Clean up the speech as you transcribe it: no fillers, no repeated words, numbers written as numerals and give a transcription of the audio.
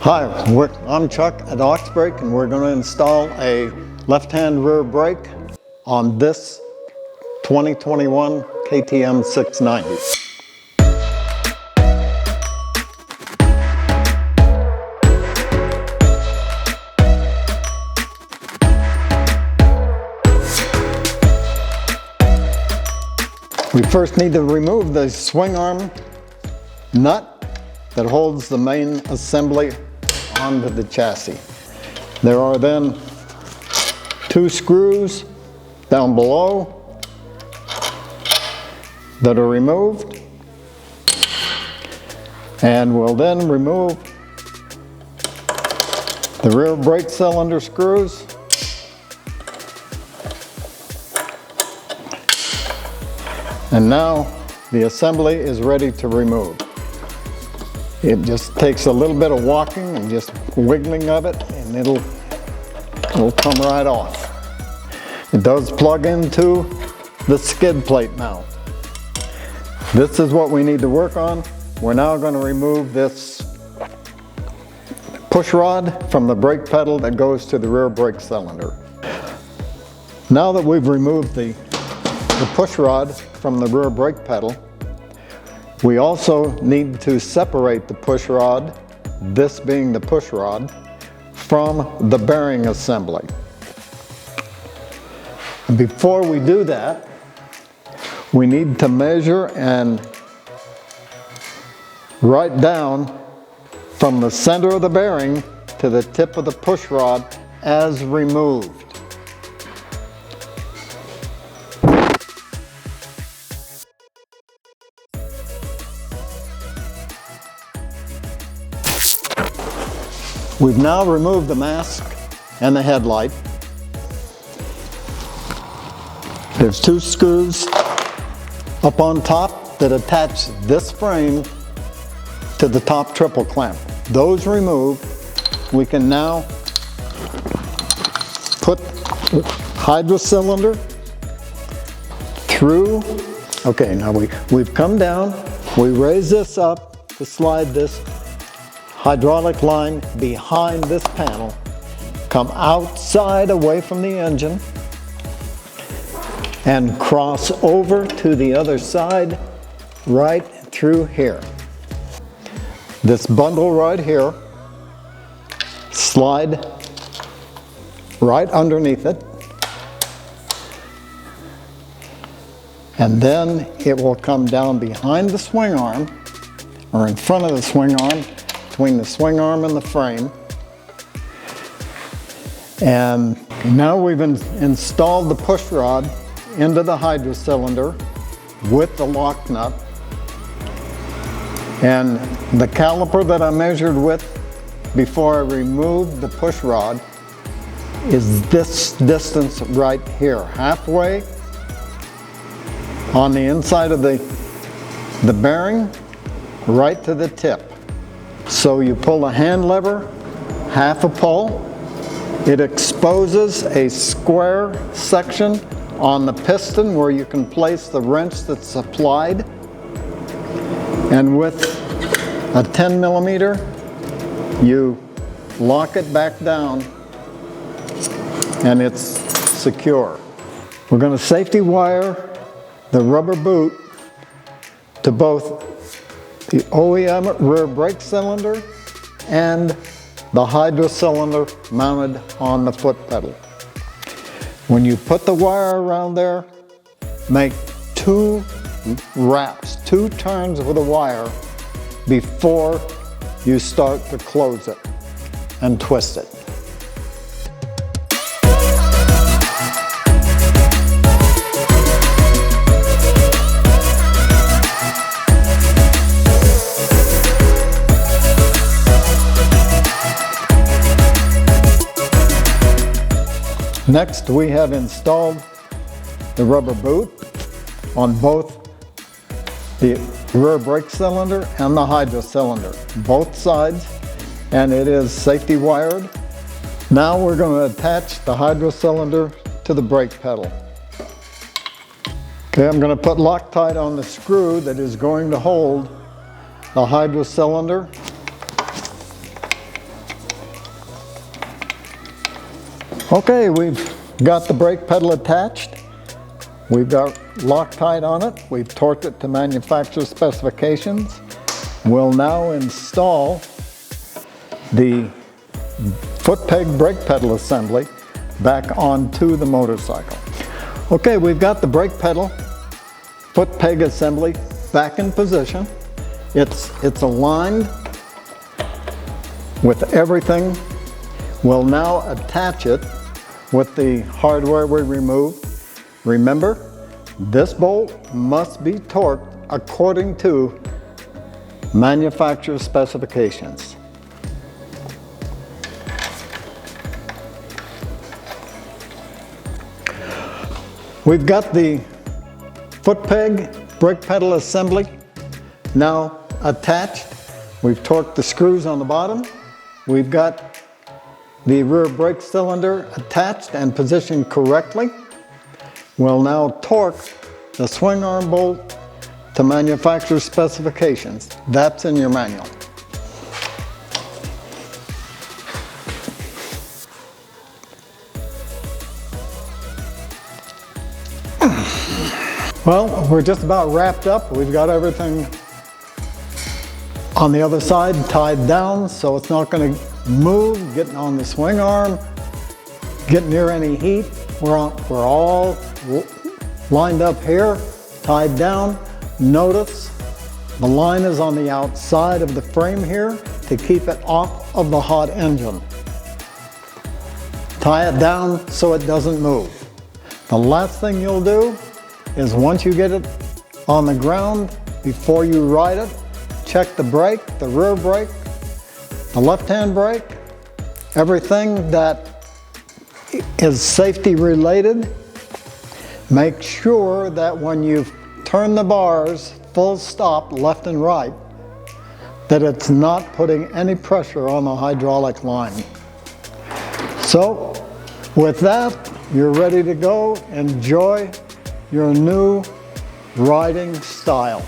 Hi, I'm Chuck at Oxbrake, and we're going to install a left-hand rear brake on this 2021 KTM 690. We first need to remove the swing arm nut that holds the main assembly onto the chassis. There are then two screws down below that are removed, and we'll then remove the rear brake cylinder screws. And now the assembly is ready to remove. It just takes a little bit of walking and just wiggling of it, and it'll come right off. It does plug into the skid plate mount. This is what we need to work on. We're now going to remove this push rod from the brake pedal that goes to the rear brake cylinder. Now that we've removed the push rod from the rear brake pedal, we also need to separate the push rod, this being the push rod, from the bearing assembly. Before we do that, we need to measure and write down from the center of the bearing to the tip of the push rod as removed. We've now removed the mask and the headlight. There's two screws up on top that attach this frame to the top triple clamp. Those removed, we can now put the Hydra cylinder through. Okay, now we've come down, we raise this up to slide this hydraulic line behind this panel, come outside away from the engine, and cross over to the other side right through here. This bundle right here, slide right underneath it, and then it will come down behind the swing arm, or in front of the swing arm, between the swing arm and the frame. And now we've installed the push rod into the Hydra cylinder with the lock nut. And the caliper that I measured with before I removed the push rod is this distance right here, halfway on the inside of the bearing, right to the tip. So you pull the hand lever, half a pull, it exposes a square section on the piston where you can place the wrench that's applied, and with a 10 millimeter, you lock it back down and it's secure. We're going to safety wire the rubber boot to both the OEM rear brake cylinder and the Hydra cylinder mounted on the foot pedal. When you put the wire around there, make two wraps, two turns with the wire before you start to close it and twist it. Next, we have installed the rubber boot on both the rear brake cylinder and the Hydra cylinder, both sides, and it is safety wired. Now we're going to attach the Hydra cylinder to the brake pedal. Okay, I'm going to put Loctite on the screw that is going to hold the Hydra cylinder Okay, we've got the brake pedal attached. We've got Loctite on it. We've torqued it to manufacturer specifications. We'll now install the foot peg brake pedal assembly back onto the motorcycle. Okay, we've got the brake pedal foot peg assembly back in position. It's aligned with everything. We'll now attach it with the hardware we removed. Remember, this bolt must be torqued according to manufacturer specifications. We've got the foot peg brake pedal assembly now attached. We've torqued the screws on the bottom. We've got the rear brake cylinder attached and positioned correctly. We'll now torque the swing arm bolt to manufacturer specifications. That's in your manual. Well, we're just about wrapped up. We've got everything on the other side tied down so it's not going to move, getting on the swing arm, get near any heat. We're all lined up here, tied down. Notice the line is on the outside of the frame here to keep it off of the hot engine. Tie it down so it doesn't move. The last thing you'll do is once you get it on the ground, before you ride it, check the brake, the rear brake, the left-hand brake, everything that is safety related. Make sure that when you've turned the bars full stop left and right, that it's not putting any pressure on the hydraulic line. So with that, you're ready to go. Enjoy your new riding style.